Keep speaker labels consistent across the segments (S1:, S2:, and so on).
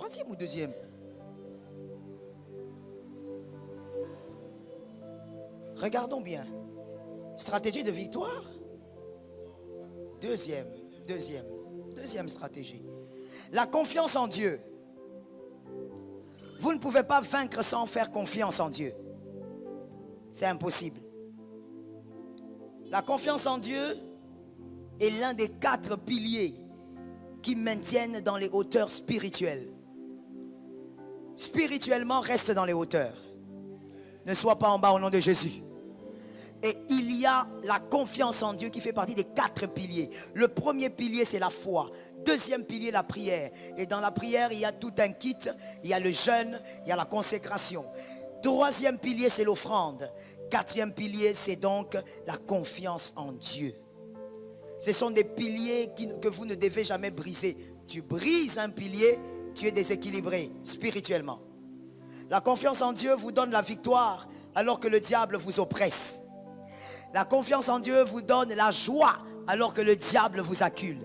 S1: Troisième ou deuxième? Regardons bien. Stratégie de victoire. Deuxième stratégie. La confiance en Dieu. Vous ne pouvez pas vaincre sans faire confiance en Dieu. C'est impossible. La confiance en Dieu est l'un des 4 piliers qui maintiennent dans les hauteurs spirituelles. Spirituellement, reste dans les hauteurs. Ne sois pas en bas au nom de Jésus. Et il y a la confiance en Dieu qui fait partie des 4 piliers. Le premier pilier, c'est la foi. Deuxième pilier, la prière. Et dans la prière, il y a tout un kit. Il y a le jeûne, il y a la consécration. Troisième pilier, c'est l'offrande. Quatrième pilier, c'est donc la confiance en Dieu. Ce sont des piliers que vous ne devez jamais briser. Tu brises un pilier, tu es déséquilibré spirituellement. La confiance en Dieu vous donne la victoire alors que le diable vous oppresse. La confiance en Dieu vous donne la joie alors que le diable vous accule.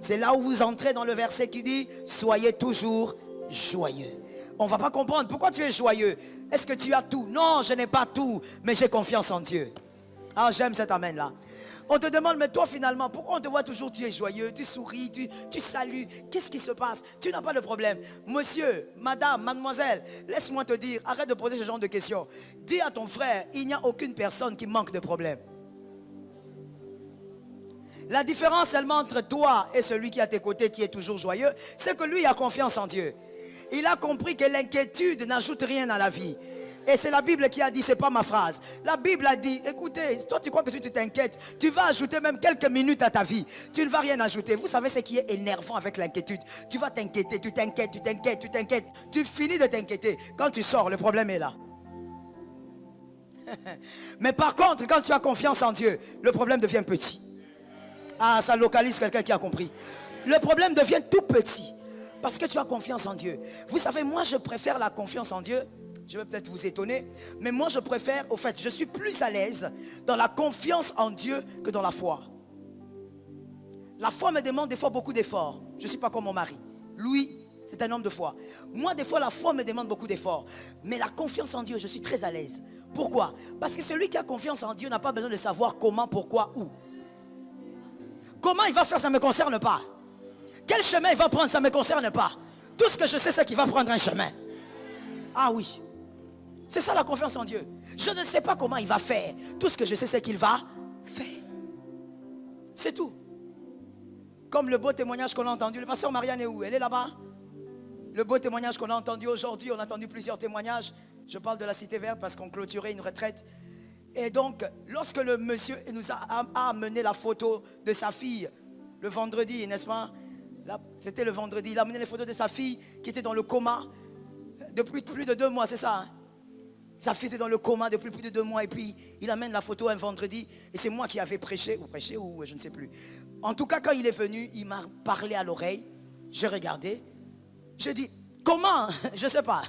S1: C'est là où vous entrez dans le verset qui dit « Soyez toujours joyeux ». On ne va pas comprendre pourquoi tu es joyeux. Est-ce que tu as tout? Non, je n'ai pas tout, mais j'ai confiance en Dieu. Ah, j'aime cet amen là. On te demande, mais toi finalement, pourquoi on te voit toujours, tu es joyeux, tu souris, tu salues. Qu'est-ce qui se passe? Tu n'as pas de problème. Monsieur, madame, mademoiselle, laisse-moi te dire, arrête de poser ce genre de questions. Dis à ton frère, il n'y a aucune personne qui manque de problème. La différence seulement entre toi et celui qui est à tes côtés, qui est toujours joyeux, c'est que lui a confiance en Dieu. Il a compris que l'inquiétude n'ajoute rien à la vie. Et c'est la Bible qui a dit, c'est pas ma phrase. La Bible a dit, écoutez, toi tu crois que si tu t'inquiètes, tu vas ajouter même quelques minutes à ta vie. Tu ne vas rien ajouter. Vous savez ce qui est énervant avec l'inquiétude? Tu vas t'inquiéter, tu t'inquiètes, tu t'inquiètes, tu t'inquiètes. Tu finis de t'inquiéter. Quand tu sors, le problème est là. Mais par contre, quand tu as confiance en Dieu, le problème devient petit. Ah, ça localise quelqu'un qui a compris. Le problème devient tout petit. Parce que tu as confiance en Dieu. Vous savez, moi je préfère la confiance en Dieu. Je vais peut-être vous étonner, mais moi je préfère, au fait, je suis plus à l'aise dans la confiance en Dieu que dans la foi. La foi me demande des fois beaucoup d'efforts. Je ne suis pas comme mon mari. Lui, c'est un homme de foi. Moi, des fois, la foi me demande beaucoup d'efforts. Mais la confiance en Dieu, je suis très à l'aise. Pourquoi? Parce que celui qui a confiance en Dieu n'a pas besoin de savoir comment, pourquoi, où. Comment il va faire, ça ne me concerne pas. Quel chemin il va prendre, ça ne me concerne pas. Tout ce que je sais, c'est qu'il va prendre un chemin. Ah oui. C'est ça la confiance en Dieu. Je ne sais pas comment il va faire. Tout ce que je sais, c'est qu'il va faire. C'est tout. Comme le beau témoignage qu'on a entendu. Le pasteur Marianne est où? Elle est là-bas. Le beau témoignage qu'on a entendu aujourd'hui. On a entendu plusieurs témoignages. Je parle de la Cité Verte parce qu'on clôturait une retraite. Et donc, lorsque le monsieur nous a amené la photo de sa fille, le vendredi, n'est-ce pas? C'était le vendredi. Il a amené les photos de sa fille qui était dans le coma depuis plus de 2 mois, c'est ça, hein? Sa fille était dans le coma depuis plus de 2 mois et puis il amène la photo un vendredi et c'est moi qui avais prêché ou je ne sais plus. En tout cas, quand il est venu, il m'a parlé à l'oreille. J'ai regardé. J'ai dit, comment? Je ne sais pas.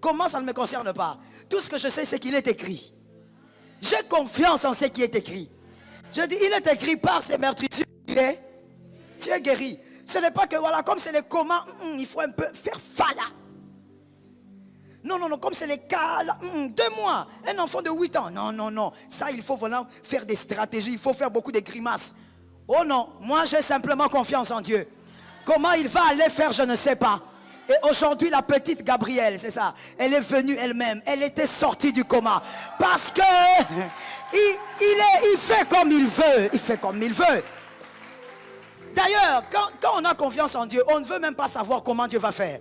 S1: Comment ça ne me concerne pas? Tout ce que je sais, c'est qu'il est écrit. J'ai confiance en ce qui est écrit. Je dis, il est écrit par ses meurtrissures. Tu es guéri. Ce n'est pas que voilà, comme c'est les comas, il faut un peu faire fala. Non, non, non, comme c'est les cas, là, 2 mois, un enfant de 8 ans. Non, non, non. Ça, il faut vraiment faire des stratégies, il faut faire beaucoup de grimaces. Oh non, moi j'ai simplement confiance en Dieu. Comment il va aller faire, je ne sais pas. Et aujourd'hui, la petite Gabrielle, c'est ça, elle est venue elle-même, elle était sortie du coma. Parce que il fait comme il veut, il fait comme il veut. D'ailleurs, quand on a confiance en Dieu, on ne veut même pas savoir comment Dieu va faire.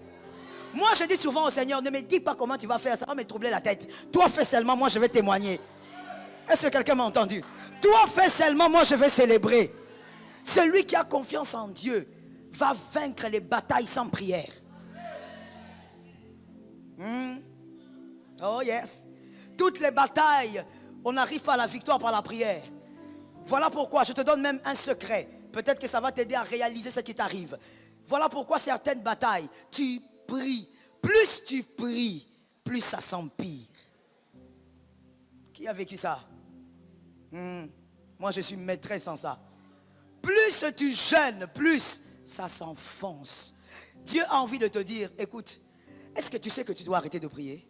S1: Moi, je dis souvent au Seigneur, ne me dis pas comment tu vas faire, ça va me troubler la tête. Toi, fais seulement, moi, je vais témoigner. Est-ce que quelqu'un m'a entendu? Toi, fais seulement, moi, je vais célébrer. Celui qui a confiance en Dieu va vaincre les batailles sans prière. Oh yes. Toutes les batailles, on n'arrive pas à la victoire par la prière. Voilà pourquoi, je te donne même un secret. Peut-être que ça va t'aider à réaliser ce qui t'arrive. Voilà pourquoi certaines batailles, tu pries. Plus tu pries, plus ça s'empire. Qui a vécu ça? Moi, je suis maîtresse en ça. Plus tu jeûnes, plus ça s'enfonce. Dieu a envie de te dire, écoute, est-ce que tu sais que tu dois arrêter de prier?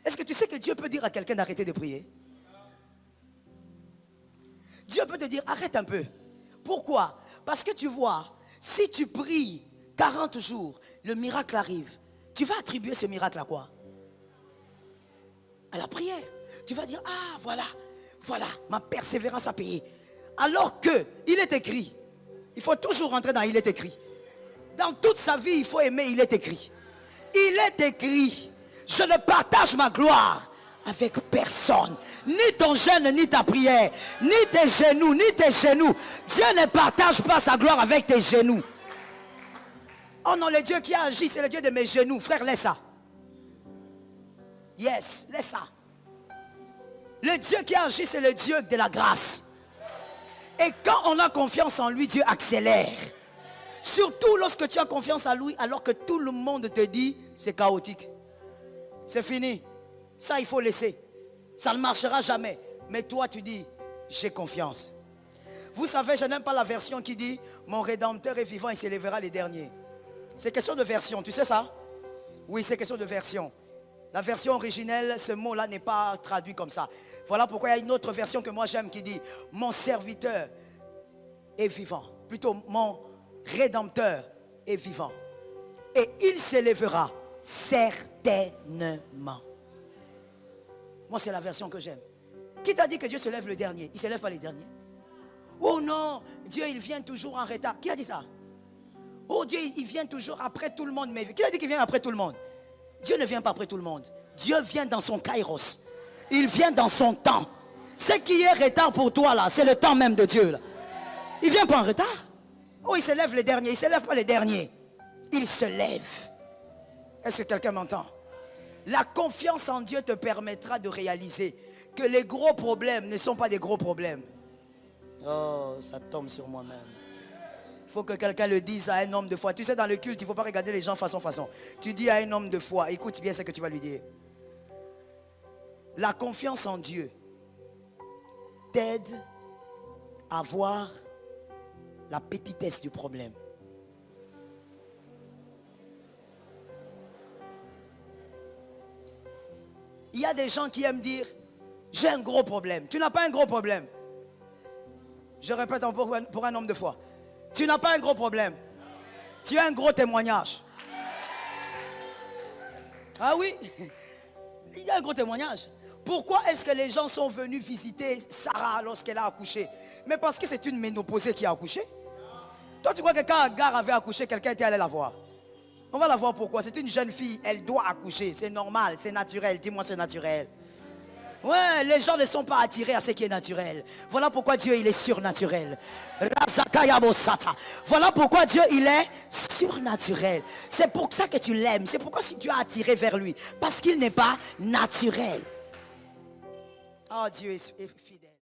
S1: Est-ce que tu sais que Dieu peut dire à quelqu'un d'arrêter de prier? Dieu peut te dire, arrête un peu. Pourquoi? Parce que tu vois, si tu pries 40 jours, le miracle arrive. Tu vas attribuer ce miracle à quoi? À la prière. Tu vas dire, ah voilà, ma persévérance a payé. Alors que, il est écrit, il faut toujours rentrer dans il est écrit. Dans toute sa vie, il faut aimer, il est écrit. Il est écrit, je ne partage ma gloire avec personne. Ni ton jeûne, ni ta prière, ni tes genoux. Dieu ne partage pas sa gloire avec tes genoux. Oh non, le Dieu qui a agi, c'est le Dieu de mes genoux. Frère, laisse ça. Yes, laisse ça. Le Dieu qui a agi, c'est le Dieu de la grâce. Et quand on a confiance en lui, Dieu accélère. Surtout lorsque tu as confiance en lui, alors que tout le monde te dit, c'est chaotique. C'est fini. Ça, il faut laisser. Ça ne marchera jamais. Mais toi, tu dis, j'ai confiance. Vous savez, je n'aime pas la version qui dit, mon Rédempteur est vivant, il s'élèvera les derniers. C'est question de version, tu sais ça? Oui, c'est question de version. La version originelle, ce mot-là n'est pas traduit comme ça. Voilà pourquoi il y a une autre version que moi j'aime qui dit, mon serviteur est vivant. Plutôt, mon Rédempteur est vivant. Et il s'élèvera certainement. Moi, c'est la version que j'aime. Qui t'a dit que Dieu se lève le dernier? Il ne se lève pas les derniers. Oh non, Dieu, il vient toujours en retard. Qui a dit ça? Oh Dieu, il vient toujours après tout le monde. Mais qui a dit qu'il vient après tout le monde? Dieu ne vient pas après tout le monde. Dieu vient dans son kairos. Il vient dans son temps. Ce qui est retard pour toi là, c'est le temps même de Dieu là. Il ne vient pas en retard. Oh, il se lève les derniers. Il ne se lève pas les derniers. Il se lève. Est-ce que quelqu'un m'entend? La confiance en Dieu te permettra de réaliser que les gros problèmes ne sont pas des gros problèmes. Oh, ça tombe sur moi-même. Il faut que quelqu'un le dise à un homme de foi. Tu sais, dans le culte, il ne faut pas regarder les gens façon. Tu dis à un homme de foi, écoute bien ce que tu vas lui dire. La confiance en Dieu t'aide à voir la petitesse du problème. Il y a des gens qui aiment dire, j'ai un gros problème. Tu n'as pas un gros problème. Je répète pour un homme de foi. Tu n'as pas un gros problème. Tu as un gros témoignage. Ah oui, il y a un gros témoignage. Pourquoi est-ce que les gens sont venus visiter Sarah lorsqu'elle a accouché? Mais parce que c'est une ménopausée qui a accouché. Toi, tu crois que quand Agar avait accouché, quelqu'un était allé la voir? On va la voir pourquoi. C'est une jeune fille, elle doit accoucher. C'est normal, c'est naturel. Dis-moi, c'est naturel. Ouais, les gens ne sont pas attirés à ce qui est naturel. Voilà pourquoi Dieu, il est surnaturel. Voilà pourquoi Dieu, il est surnaturel. C'est pour ça que tu l'aimes. C'est pourquoi si tu es attiré vers lui. Parce qu'il n'est pas naturel. Oh, Dieu est fidèle.